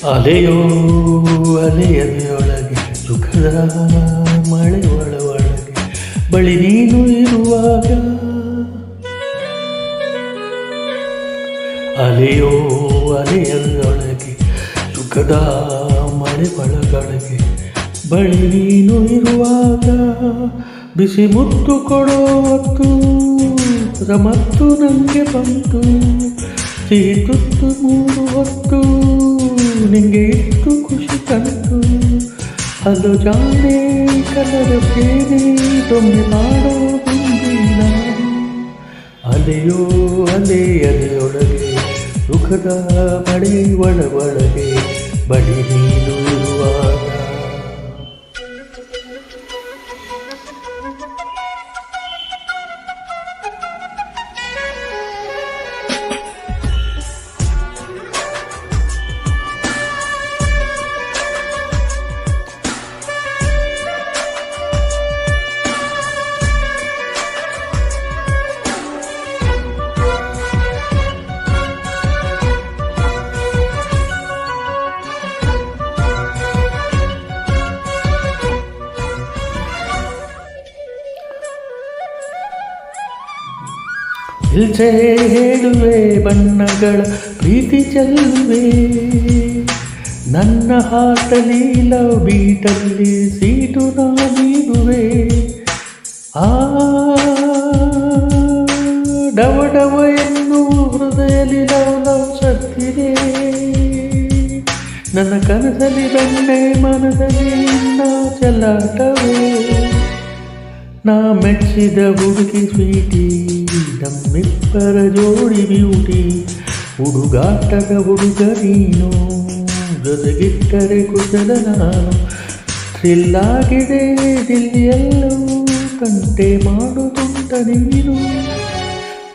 ಅಲೆಯೋ ಅಲೆಯದೆಯೊಳಗೆ ಸುಖದ ಮಳೆ ಒಳಗೆ ಬಳಿ ನೀನು ಇರುವಾಗ ಅಲೆಯೋ ಅಲೆಯದೊಳಗೆ ಸುಖದ ಮಳೆ ಒಳಗೆ ಬಳಿ ನೀನು ಇರುವಾಗ ಬಿಸಿ ಮುತ್ತು ಕೊಡೋ ಹೊತ್ತು ಮತ್ತು ನನಗೆ ಬಂತು ಸಿಹಿ ತುತ್ತು ಮೂರು ಹೊತ್ತು ನಿಂಗೆ ಇತ್ತು ಖುಷಿ ತಂತು ಅದು ಜಾಣೆ ಕಲರ ಬೇರೆ ದೊಮ್ಮೆ ಮಾಡೋ ಬಂದಿಲ್ಲ ಅಲೆಯೋ ಅಲೆಯೊಳಗೆ ಸುಖದ ಮಳೆ ಒಳಗೆ ಬಳಿ ನೀನು ಇರುವಾಗ ಇಲ್ಸೆ ಹೇಳುವೆ ಬಣ್ಣಗಳ ಪ್ರೀತಿ ಚೆಲ್ಲುವೆ ನನ್ನ ಹಾಟಲಿ ಲವ್ ಬೀಟಲ್ಲಿ ಸೀಟು ನಾನಿರುವೆ ಆ ಡವ ಡವ ಎನ್ನುವ ಹೃದಯದಲ್ಲಿ ಲವ್ ಸತ್ತಿದೆ ನನ್ನ ಕನಸಲ್ಲಿ ಬಂಡೆ ಮನದಲ್ಲಿ ನಾ ಚೆಲ್ಲಾಟವೇ ನಾ ಮೆಚ್ಚಿದ ಹುಡುಗಿ ಸ್ವೀಟಿ ನಮ್ಮಿಬ್ಬರ ಜೋಡಿ ಬ್ಯೂಟಿ ಹುಡುಗಾಟದ ಹುಡುಗ ನೀನು ಜೊತೆಗಿಟ್ಟರೆ ಕುಶಲ ನಾನು ಥ್ರಿಲ್ಲಾಗಿದೆ ದಿಲ್ಲಿಯೆಲ್ಲವೂ ಕಂಟೆ ಮಾಡುತ್ತುಂಟ ನೀನು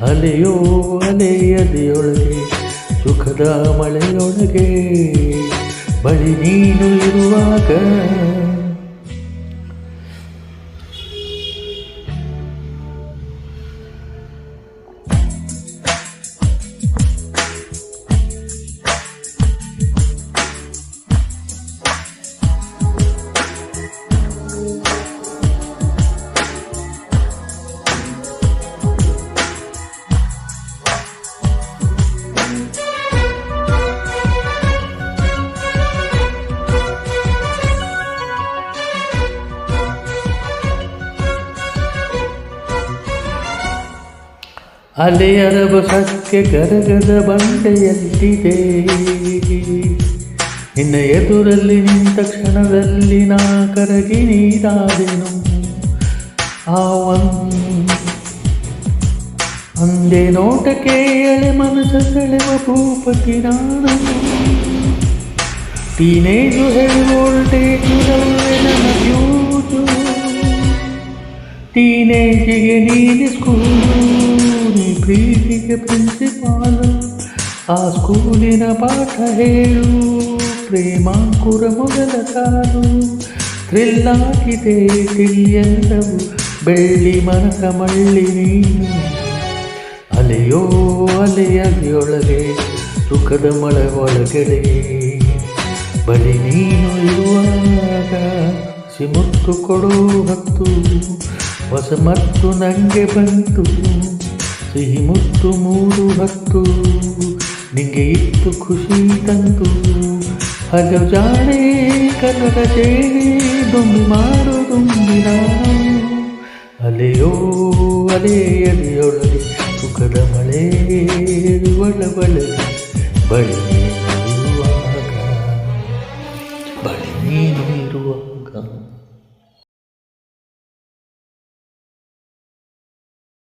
ಅಲೆಯೋ ಅಲೆಯದೆಯೊಳಗೆ ಸುಖದ ಮಳೆಯೊಳಗೆ ಬಳಿ ನೀನು ಇರುವಾಗ ಅಲೆಯರ ಬಸಕ್ಕೆ ಗರಗದ ಬಂಡೆಯಲ್ಲಿದೆ ನಿನ್ನ ಎದುರಲ್ಲಿ ನಿಂತ ಕ್ಷಣದಲ್ಲಿ ನಾ ಕರಗಿ ನೀರಾದೆನು ಆ ಒಂದೇ ನೋಟಕ್ಕೆ ಎಳೆ ಮನಸ್ಸು ಸೆಳೆವ ಭೂಪತಿ ನಾನು ಟೀನೇಜು ಹೆವಿ ವೋಲ್ಟೇಜು ನನ್ನ ಫ್ಯೂಜು ಟೀನೇಜಿಗೆ ನೀಡಿ ಸ್ಕೂಲು ನೀ ಪ್ರೀತಿಗೆ ಪ್ರಿನ್ಸಿಪಾಲು ಆ ಸ್ಕೂಲಿನ ಪಾಠ ಹೇಳು ಪ್ರೇಮಾಂಕುರ ಮೊದಲ ಸಾಲು ಥ್ರಿಲ್ಲಾಗಿದೆ ತಿಳಿಯೆಲ್ಲವೂ ಬೆಳ್ಳಿ ಮನಕ ಮಳ್ಳಿ ನೀನು ಅಲೆಯೋ ಅಲೆಯೊಳಗೆ ಸುಖದ ಮಳೆ ಒಳಗಡೆ ಬಳಿ ನೀನು ಇರುವಾಗ ಸಿಮುತ್ತು ಕೊಡೋ ಹೊತ್ತು ಹೊಸ ಮತ್ತು ನನಗೆ ಬಂತು ಸಿಹಿ ಮುತ್ತು ಮೂರು ಹೊತ್ತು ನಿಂಗೆ ಇತ್ತು ಖುಷಿ ತಂತು ಅದು ಜಾಣೆ ಕನ್ನಡ ಸೇರಿ ದೊಂಬಿ ಮಾಡೋ ದೊಂಬಿನ ಅಲೆಯೋ ಅಲೆಯೊಳಗೆ ಸುಖದ ಮಳೆ ಒಳಗೆ ಬಳಿ ನೀನು ಇರುವಾಗ